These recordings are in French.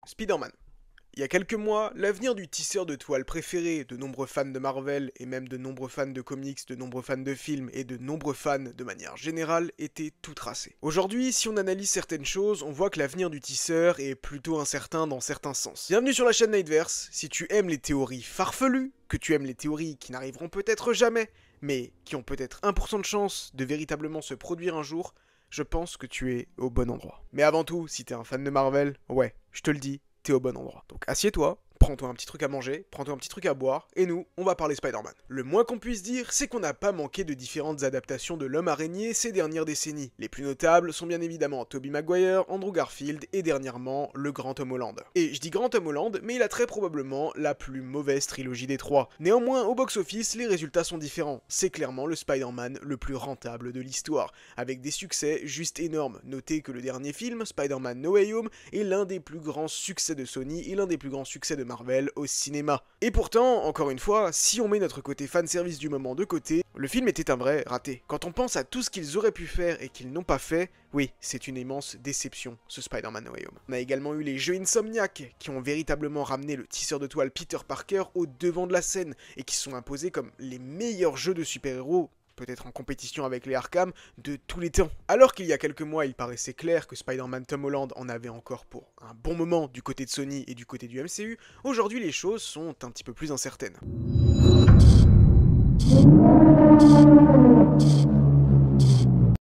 Spider-Man. Il y a quelques mois, l'avenir du tisseur de toile préféré de nombreux fans de Marvel et même de nombreux fans de comics, de nombreux fans de films et de nombreux fans de manière générale était tout tracé. Aujourd'hui, si on analyse certaines choses, on voit que l'avenir du tisseur est plutôt incertain dans certains sens. Bienvenue sur la chaîne Nightverse. Si tu aimes les théories farfelues, que tu aimes les théories qui n'arriveront peut-être jamais, mais qui ont peut-être 1% de chance de véritablement se produire un jour, je pense que tu es au bon endroit. Mais avant tout, si t'es un fan de Marvel, ouais, je te le dis, t'es au bon endroit. Donc assieds-toi, prends-toi un petit truc à manger, prends-toi un petit truc à boire, et nous, on va parler Spider-Man. Le moins qu'on puisse dire, c'est qu'on n'a pas manqué de différentes adaptations de l'homme araignée ces dernières décennies. Les plus notables sont bien évidemment Tobey Maguire, Andrew Garfield, et dernièrement, le grand Tom Holland. Et je dis grand Tom Holland, mais il a très probablement la plus mauvaise trilogie des trois. Néanmoins, au box-office, les résultats sont différents. C'est clairement le Spider-Man le plus rentable de l'histoire, avec des succès juste énormes. Notez que le dernier film, Spider-Man No Way Home, est l'un des plus grands succès de Sony et l'un des plus grands succès de Marvel au cinéma. Et pourtant, encore une fois, si on met notre côté fanservice du moment de côté, le film était un vrai raté. Quand on pense à tout ce qu'ils auraient pu faire et qu'ils n'ont pas fait, oui, c'est une immense déception, ce Spider-Man No Way Home. On a également eu les jeux Insomniac, qui ont véritablement ramené le tisseur de toile Peter Parker au devant de la scène, et qui sont imposés comme les meilleurs jeux de super-héros, peut-être en compétition avec les Arkham, de tous les temps. Alors qu'il y a quelques mois, il paraissait clair que Spider-Man Tom Holland en avait encore pour un bon moment du côté de Sony et du côté du MCU, aujourd'hui les choses sont un petit peu plus incertaines.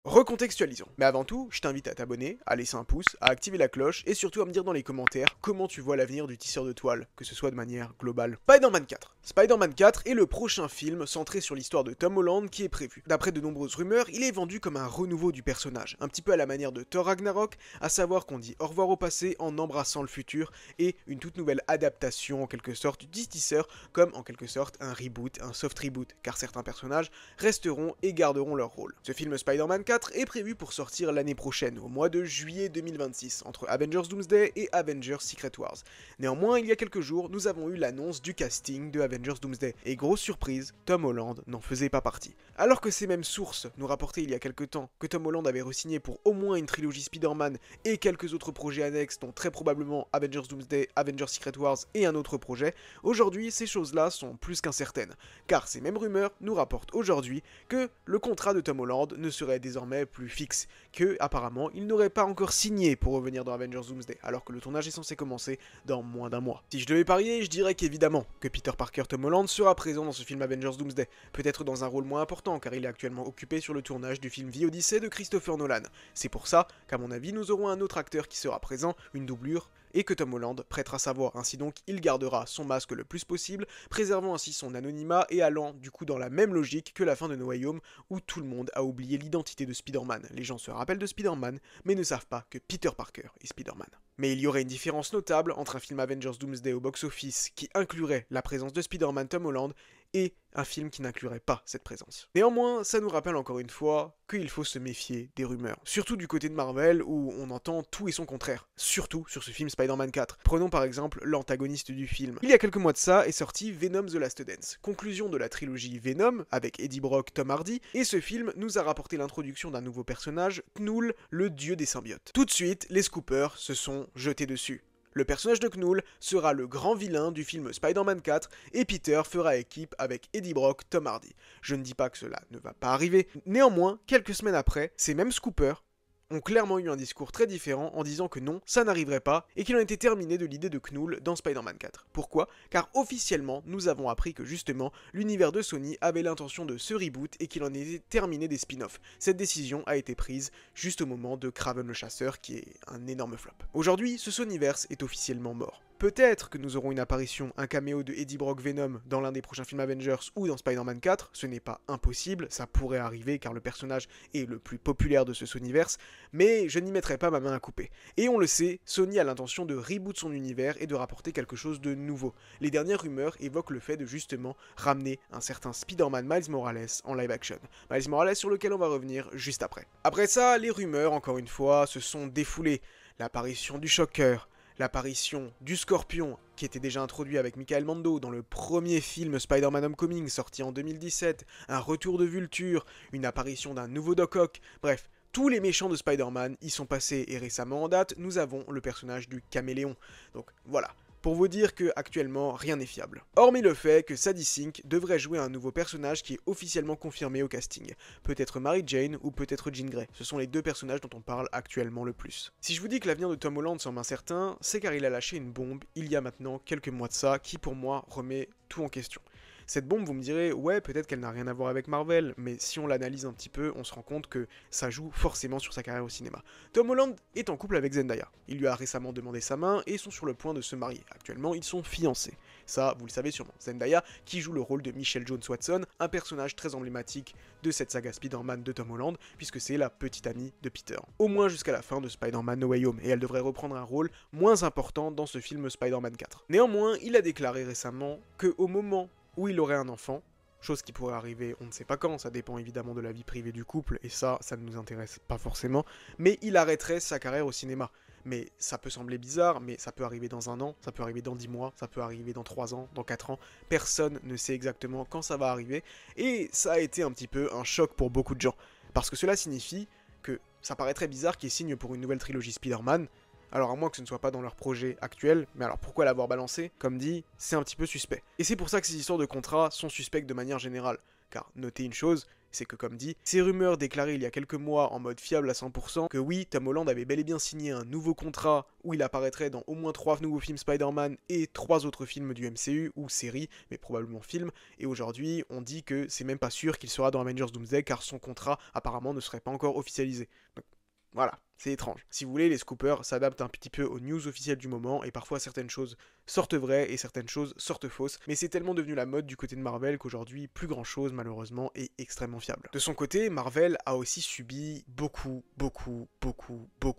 Recontextualisons. Mais avant tout, je t'invite à t'abonner, à laisser un pouce, à activer la cloche et surtout à me dire dans les commentaires comment tu vois l'avenir du tisseur de toile, que ce soit de manière globale. Spider-Man 4. Spider-Man 4 est le prochain film centré sur l'histoire de Tom Holland qui est prévu. D'après de nombreuses rumeurs, il est vendu comme un renouveau du personnage, un petit peu à la manière de Thor Ragnarok, à savoir qu'on dit au revoir au passé en embrassant le futur et une toute nouvelle adaptation en quelque sorte du tisseur, comme en quelque sorte un reboot, un soft reboot, car certains personnages resteront et garderont leur rôle. Ce film Spider-Man 4 est prévu pour sortir l'année prochaine, au mois de juillet 2026, entre Avengers Doomsday et Avengers Secret Wars. Néanmoins, il y a quelques jours, nous avons eu l'annonce du casting de Avengers Doomsday, et grosse surprise, Tom Holland n'en faisait pas partie. Alors que ces mêmes sources nous rapportaient il y a quelques temps que Tom Holland avait re-signé pour au moins une trilogie Spider-Man et quelques autres projets annexes, dont très probablement Avengers Doomsday, Avengers Secret Wars et un autre projet, aujourd'hui ces choses-là sont plus qu'incertaines, car ces mêmes rumeurs nous rapportent aujourd'hui que le contrat de Tom Holland ne serait désormais plus fixe, que apparemment il n'aurait pas encore signé pour revenir dans Avengers Doomsday, alors que le tournage est censé commencer dans moins d'un mois. Si je devais parier, je dirais qu'évidemment que Peter Parker Tom Holland sera présent dans ce film Avengers Doomsday, peut-être dans un rôle moins important car il est actuellement occupé sur le tournage du film The Odyssey de Christopher Nolan. C'est pour ça qu'à mon avis nous aurons un autre acteur qui sera présent, une doublure, et que Tom Holland prêtera sa voix. Ainsi donc, il gardera son masque le plus possible, préservant ainsi son anonymat et allant du coup dans la même logique que la fin de No Way Home, où tout le monde a oublié l'identité de Spider-Man. Les gens se rappellent de Spider-Man, mais ne savent pas que Peter Parker est Spider-Man. Mais il y aurait une différence notable entre un film Avengers Doomsday au box-office qui inclurait la présence de Spider-Man Tom Holland et un film qui n'inclurait pas cette présence. Néanmoins, ça nous rappelle encore une fois qu'il faut se méfier des rumeurs. Surtout du côté de Marvel où on entend tout et son contraire. Surtout sur ce film Spider-Man 4. Prenons par exemple l'antagoniste du film. Il y a quelques mois de ça est sorti Venom The Last Dance, conclusion de la trilogie Venom avec Eddie Brock, Tom Hardy, et ce film nous a rapporté l'introduction d'un nouveau personnage, Knull, le dieu des symbiotes. Tout de suite, les scoopers se sont jetés dessus. Le personnage de Knull sera le grand vilain du film Spider-Man 4 et Peter fera équipe avec Eddie Brock, Tom Hardy. Je ne dis pas que cela ne va pas arriver, néanmoins, quelques semaines après, ces mêmes scoopers ont clairement eu un discours très différent en disant que non, ça n'arriverait pas, et qu'il en était terminé de l'idée de Knull dans Spider-Man 4. Pourquoi ? Car officiellement, nous avons appris que justement, l'univers de Sony avait l'intention de se reboot et qu'il en était terminé des spin-offs. Cette décision a été prise juste au moment de Kraven le Chasseur, qui est un énorme flop. Aujourd'hui, ce Sonyverse est officiellement mort. Peut-être que nous aurons une apparition, un caméo de Eddie Brock Venom dans l'un des prochains films Avengers ou dans Spider-Man 4, ce n'est pas impossible, ça pourrait arriver car le personnage est le plus populaire de ce Sonyverse, mais je n'y mettrai pas ma main à couper. Et on le sait, Sony a l'intention de reboot son univers et de rapporter quelque chose de nouveau. Les dernières rumeurs évoquent le fait de justement ramener un certain Spider-Man Miles Morales en live action. Miles Morales sur lequel on va revenir juste après. Après ça, les rumeurs, encore une fois, se sont défoulées. L'apparition du Shocker, l'apparition du Scorpion, qui était déjà introduit avec Michael Mando dans le premier film Spider-Man Homecoming sorti en 2017, un retour de Vulture, une apparition d'un nouveau Doc Ock, bref, tous les méchants de Spider-Man y sont passés, et récemment en date, nous avons le personnage du Caméléon. Donc voilà. Pour vous dire que actuellement rien n'est fiable. Hormis le fait que Sadie Sink devrait jouer un nouveau personnage qui est officiellement confirmé au casting. Peut-être Mary Jane ou peut-être Jean Grey. Ce sont les deux personnages dont on parle actuellement le plus. Si je vous dis que l'avenir de Tom Holland semble incertain, c'est car il a lâché une bombe il y a maintenant quelques mois de ça qui pour moi remet tout en question. Cette bombe, vous me direz, ouais, peut-être qu'elle n'a rien à voir avec Marvel, mais si on l'analyse un petit peu, on se rend compte que ça joue forcément sur sa carrière au cinéma. Tom Holland est en couple avec Zendaya. Il lui a récemment demandé sa main et sont sur le point de se marier. Actuellement, ils sont fiancés. Ça, vous le savez sûrement. Zendaya, qui joue le rôle de Michelle Jones Watson, un personnage très emblématique de cette saga Spider-Man de Tom Holland, puisque c'est la petite amie de Peter. Au moins jusqu'à la fin de Spider-Man No Way Home, et elle devrait reprendre un rôle moins important dans ce film Spider-Man 4. Néanmoins, il a déclaré récemment que au moment où il aurait un enfant, chose qui pourrait arriver on ne sait pas quand, ça dépend évidemment de la vie privée du couple, et ça ne nous intéresse pas forcément, mais il arrêterait sa carrière au cinéma. Mais ça peut sembler bizarre, mais ça peut arriver dans un an, ça peut arriver dans 10 mois, ça peut arriver dans 3 ans, dans 4 ans, personne ne sait exactement quand ça va arriver, et ça a été un petit peu un choc pour beaucoup de gens, parce que cela signifie que ça paraît très bizarre qu'ils signent pour une nouvelle trilogie Spider-Man. Alors à moins que ce ne soit pas dans leur projet actuel, mais alors pourquoi l'avoir balancé? Comme dit, c'est un petit peu suspect. Et c'est pour ça que ces histoires de contrats sont suspectes de manière générale. Car notez une chose, c'est que comme dit, ces rumeurs déclarées il y a quelques mois en mode fiable à 100%, que oui, Tom Holland avait bel et bien signé un nouveau contrat où il apparaîtrait dans au moins 3 nouveaux films Spider-Man et 3 autres films du MCU, ou séries, mais probablement films, et aujourd'hui on dit que c'est même pas sûr qu'il sera dans Avengers Doomsday car son contrat apparemment ne serait pas encore officialisé. Donc, voilà, c'est étrange. Si vous voulez, les scoopers s'adaptent un petit peu aux news officielles du moment, et parfois certaines choses sortent vraies et certaines choses sortent fausses, mais c'est tellement devenu la mode du côté de Marvel qu'aujourd'hui, plus grand chose malheureusement est extrêmement fiable. De son côté, Marvel a aussi subi beaucoup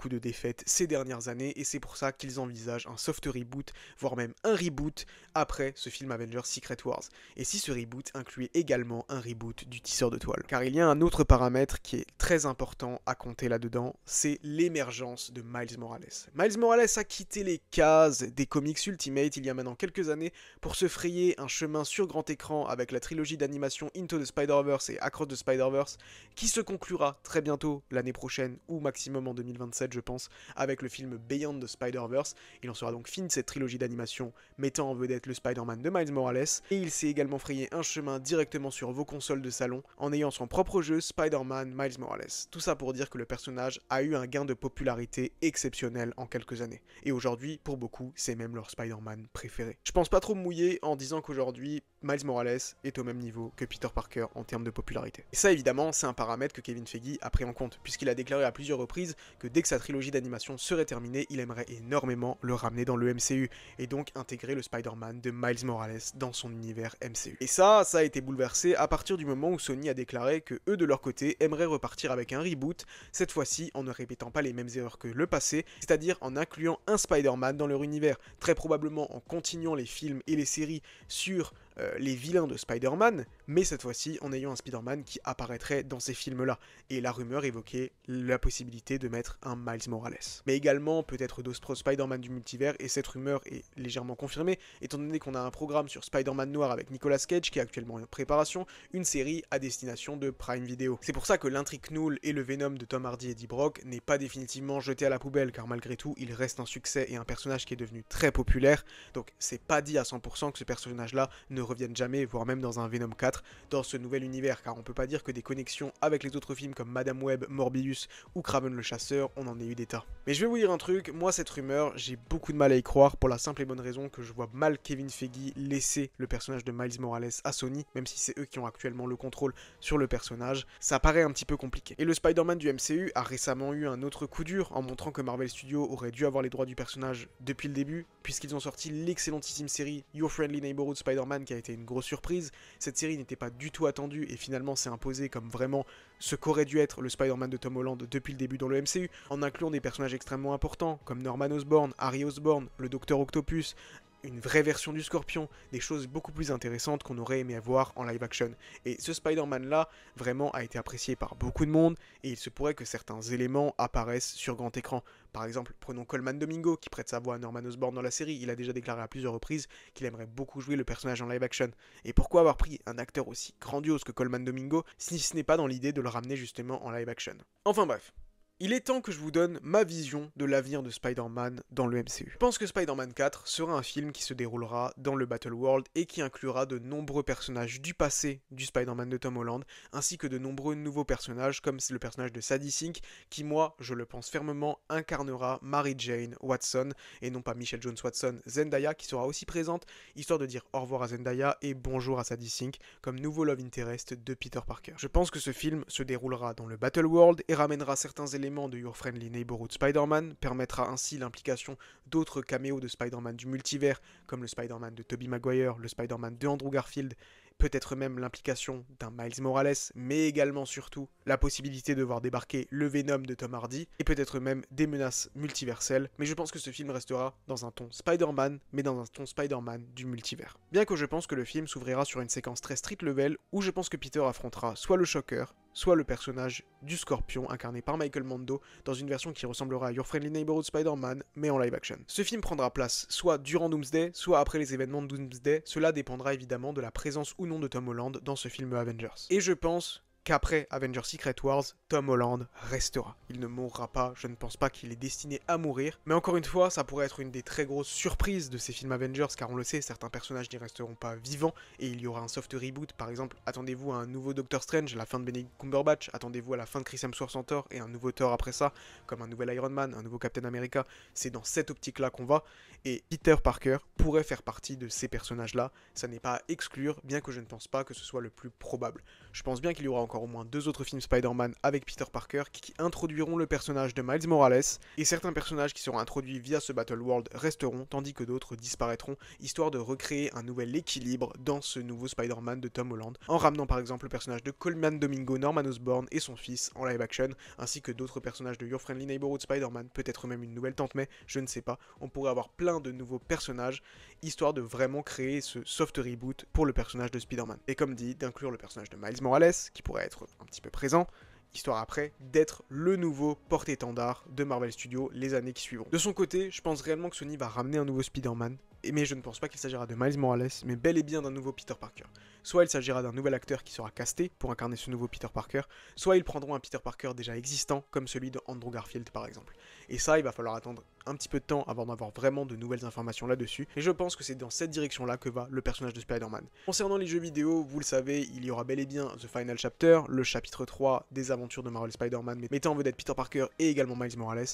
de défaites ces dernières années, et c'est pour ça qu'ils envisagent un soft reboot, voire même un reboot, après ce film Avengers Secret Wars. Et si ce reboot incluait également un reboot du tisseur de toile. Car il y a un autre paramètre qui est très important à compter là-dedans, c'est l'émergence de Miles Morales. Miles Morales a quitté les cases des comics Ultimate il y a maintenant quelques années pour se frayer un chemin sur grand écran avec la trilogie d'animation Into the Spider-Verse et Across the Spider-Verse qui se conclura très bientôt l'année prochaine ou maximum en 2027 je pense avec le film Beyond the Spider-Verse. Il en sera donc fin de cette trilogie d'animation mettant en vedette le Spider-Man de Miles Morales et il s'est également frayé un chemin directement sur vos consoles de salon en ayant son propre jeu Spider-Man Miles Morales. Tout ça pour dire que le personnage a eu un gain de popularité exceptionnel en quelques années. Et aujourd'hui, pour beaucoup, c'est même leur Spider-Man préféré. Je pense pas trop me mouiller en disant qu'aujourd'hui, Miles Morales est au même niveau que Peter Parker en termes de popularité. Et ça évidemment, c'est un paramètre que Kevin Feige a pris en compte, puisqu'il a déclaré à plusieurs reprises que dès que sa trilogie d'animation serait terminée, il aimerait énormément le ramener dans le MCU, et donc intégrer le Spider-Man de Miles Morales dans son univers MCU. Et ça a été bouleversé à partir du moment où Sony a déclaré que eux de leur côté aimeraient repartir avec un reboot, cette fois-ci en ne répétant pas les mêmes erreurs que le passé, c'est-à-dire en incluant un Spider-Man dans leur univers, très probablement en continuant les films et les séries sur les vilains de Spider-Man, mais cette fois-ci en ayant un Spider-Man qui apparaîtrait dans ces films-là. Et la rumeur évoquait la possibilité de mettre un Miles Morales. Mais également peut-être d'autres Spider-Man du multivers, et cette rumeur est légèrement confirmée, étant donné qu'on a un programme sur Spider-Man Noir avec Nicolas Cage qui est actuellement en préparation, une série à destination de Prime Video. C'est pour ça que l'intrigue Knull et le Venom de Tom Hardy et Eddie Brock n'est pas définitivement jeté à la poubelle, car malgré tout, il reste un succès et un personnage qui est devenu très populaire, donc c'est pas dit à 100% que ce personnage-là ne revienne jamais, voire même dans un Venom 4, dans ce nouvel univers, car on peut pas dire que des connexions avec les autres films comme Madame Web, Morbius ou Kraven le Chasseur, on en ait eu des tas. Mais je vais vous dire un truc, moi cette rumeur, j'ai beaucoup de mal à y croire pour la simple et bonne raison que je vois mal Kevin Feige laisser le personnage de Miles Morales à Sony, même si c'est eux qui ont actuellement le contrôle sur le personnage, ça paraît un petit peu compliqué. Et le Spider-Man du MCU a récemment eu un autre coup dur en montrant que Marvel Studios aurait dû avoir les droits du personnage depuis le début, puisqu'ils ont sorti l'excellentissime série Your Friendly Neighborhood Spider-Man qui a été une grosse surprise. Cette série n'était pas du tout attendue et finalement s'est imposée comme vraiment ce qu'aurait dû être le Spider-Man de Tom Holland depuis le début dans le MCU, en incluant des personnages extrêmement importants comme Norman Osborn, Harry Osborn, le Docteur Octopus, une vraie version du Scorpion, des choses beaucoup plus intéressantes qu'on aurait aimé avoir en live action. Et ce Spider-Man là, vraiment a été apprécié par beaucoup de monde, et il se pourrait que certains éléments apparaissent sur grand écran. Par exemple, prenons Colman Domingo, qui prête sa voix à Norman Osborn dans la série, il a déjà déclaré à plusieurs reprises qu'il aimerait beaucoup jouer le personnage en live action. Et pourquoi avoir pris un acteur aussi grandiose que Colman Domingo, si ce n'est pas dans l'idée de le ramener justement en live action? Enfin bref. Il est temps que je vous donne ma vision de l'avenir de Spider-Man dans le MCU. Je pense que Spider-Man 4 sera un film qui se déroulera dans le Battle World et qui inclura de nombreux personnages du passé du Spider-Man de Tom Holland, ainsi que de nombreux nouveaux personnages comme le personnage de Sadie Sink, qui moi, je le pense fermement, incarnera Mary Jane Watson, et non pas Michelle Jones Watson, Zendaya, qui sera aussi présente, histoire de dire au revoir à Zendaya et bonjour à Sadie Sink, comme nouveau love interest de Peter Parker. Je pense que ce film se déroulera dans le Battle World et ramènera certains éléments de Your Friendly Neighborhood Spider-Man, permettra ainsi l'implication d'autres caméos de Spider-Man du multivers, comme le Spider-Man de Tobey Maguire, le Spider-Man de Andrew Garfield, peut-être même l'implication d'un Miles Morales, mais également surtout la possibilité de voir débarquer le Venom de Tom Hardy, et peut-être même des menaces multiverselles, mais je pense que ce film restera dans un ton Spider-Man, mais dans un ton Spider-Man du multivers. Bien que je pense que le film s'ouvrira sur une séquence très street level, où je pense que Peter affrontera soit le Shocker, soit le personnage du Scorpion, incarné par Michael Mando, dans une version qui ressemblera à Your Friendly Neighborhood Spider-Man, mais en live action. Ce film prendra place soit durant Doomsday, soit après les événements de Doomsday, cela dépendra évidemment de la présence ou non de Tom Holland dans ce film Avengers. Et je pense qu'après Avengers Secret Wars, Tom Holland restera. Il ne mourra pas, je ne pense pas qu'il est destiné à mourir, mais encore une fois, ça pourrait être une des très grosses surprises de ces films Avengers, car on le sait, certains personnages n'y resteront pas vivants, et il y aura un soft reboot, par exemple, attendez-vous à un nouveau Doctor Strange à la fin de Benedict Cumberbatch, attendez-vous à la fin de Chris Hemsworth en Thor, et un nouveau Thor après ça, comme un nouvel Iron Man, un nouveau Captain America, c'est dans cette optique-là qu'on va, et Peter Parker pourrait faire partie de ces personnages-là, ça n'est pas à exclure, bien que je ne pense pas que ce soit le plus probable. Je pense bien qu'il y aura encore au moins 2 autres films Spider-Man avec Peter Parker qui introduiront le personnage de Miles Morales, et certains personnages qui seront introduits via ce Battle World resteront, tandis que d'autres disparaîtront, histoire de recréer un nouvel équilibre dans ce nouveau Spider-Man de Tom Holland, en ramenant par exemple le personnage de Coleman Domingo, Norman Osborn et son fils en live action, ainsi que d'autres personnages de Your Friendly Neighborhood Spider-Man, peut-être même une nouvelle Tante May, je ne sais pas, on pourrait avoir plein de nouveaux personnages, histoire de vraiment créer ce soft reboot pour le personnage de Spider-Man. Et comme dit, d'inclure le personnage de Miles Morales, qui pourrait être un petit peu présent, histoire après d'être le nouveau porte-étendard de Marvel Studios les années qui suivront. De son côté, je pense réellement que Sony va ramener un nouveau Spider-Man, mais je ne pense pas qu'il s'agira de Miles Morales, mais bel et bien d'un nouveau Peter Parker. Soit il s'agira d'un nouvel acteur qui sera casté pour incarner ce nouveau Peter Parker, soit ils prendront un Peter Parker déjà existant, comme celui de Andrew Garfield par exemple. Et ça, il va falloir attendre un petit peu de temps avant d'avoir vraiment de nouvelles informations là-dessus, et je pense que c'est dans cette direction-là que va le personnage de Spider-Man. Concernant les jeux vidéo, vous le savez, il y aura bel et bien The Final Chapter, le chapitre 3 des aventures de Marvel Spider-Man, mettant en vedette Peter Parker et également Miles Morales.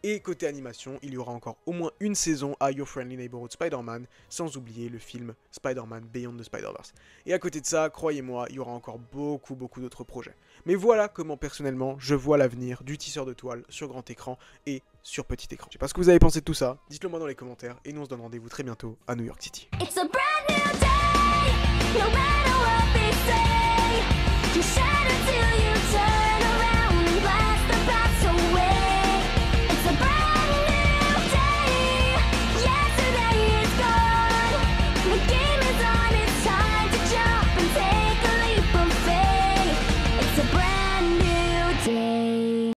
Et côté animation, il y aura encore au moins une saison à Your Friendly Neighborhood Spider-Man, sans oublier le film Spider-Man Beyond the Spider-Verse. Et à côté de ça, croyez-moi, il y aura encore beaucoup d'autres projets. Mais voilà comment personnellement je vois l'avenir du tisseur de toile sur grand écran et sur petit écran. Je sais pas ce que vous avez pensé de tout ça, dites-le moi dans les commentaires et nous on se donne rendez-vous très bientôt à New York City.